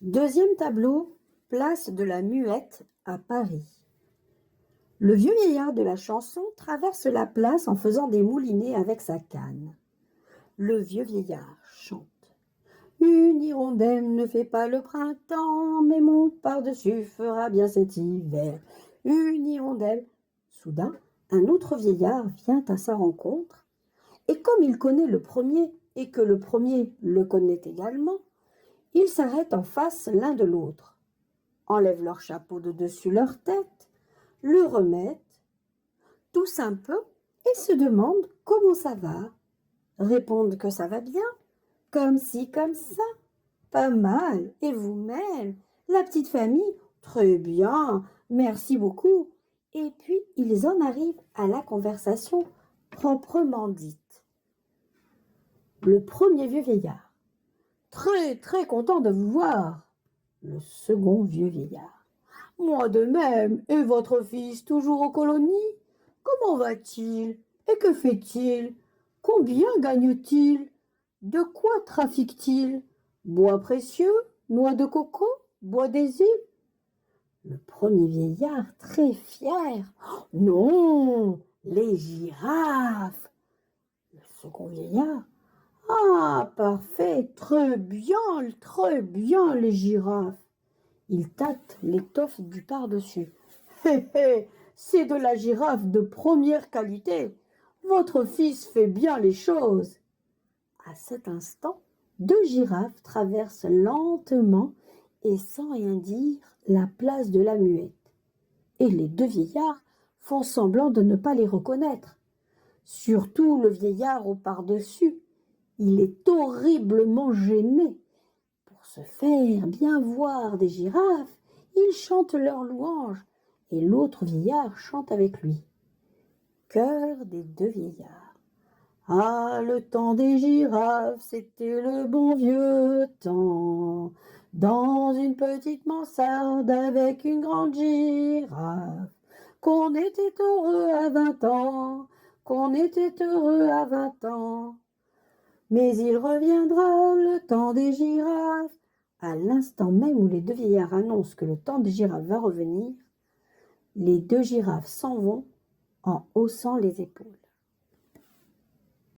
Deuxième tableau, place de la Muette à Paris. Le vieux vieillard de la chanson traverse la place en faisant des moulinets avec sa canne. Le vieux vieillard chante. Une hirondelle ne fait pas le printemps, mais mon par-dessus fera bien cet hiver. Une hirondelle. Soudain, un autre vieillard vient à sa rencontre, et comme il connaît le premier et que le premier le connaît également, ils s'arrêtent en face l'un de l'autre, enlèvent leur chapeau de dessus leur tête, le remettent, toussent un peu et se demandent comment ça va. Répondent que ça va bien, comme ci, comme ça, pas mal, et vous-même, la petite famille, très bien, merci beaucoup. Et puis ils en arrivent à la conversation proprement dite. Le premier vieux vieillard. Très, très content de vous voir. Le second vieux vieillard. Moi de même, et votre fils toujours aux colonies? Comment va-t-il? Et que fait-il? Combien gagne-t-il? De quoi trafique-t-il? Bois précieux? Noix de coco? Bois des îles? Le premier vieillard, très fier. Non, les girafes. Le second vieillard. Ah, parfait, très bien, les girafes. Il tâte l'étoffe du par-dessus. Hé, hé, c'est de la girafe de première qualité. Votre fils fait bien les choses. À cet instant, deux girafes traversent lentement et sans rien dire la place de la Muette. Et les deux vieillards font semblant de ne pas les reconnaître. Surtout le vieillard au par-dessus. Il est horriblement gêné. Pour se faire bien voir des girafes, il chante leur louange et l'autre vieillard chante avec lui. Chœur des deux vieillards. Ah, le temps des girafes, c'était le bon vieux temps. Dans une petite mansarde avec une grande girafe, qu'on était heureux à 20 ans, qu'on était heureux à 20 ans. Mais il reviendra le temps des girafes. À l'instant même où les deux vieillards annoncent que le temps des girafes va revenir, les deux girafes s'en vont en haussant les épaules.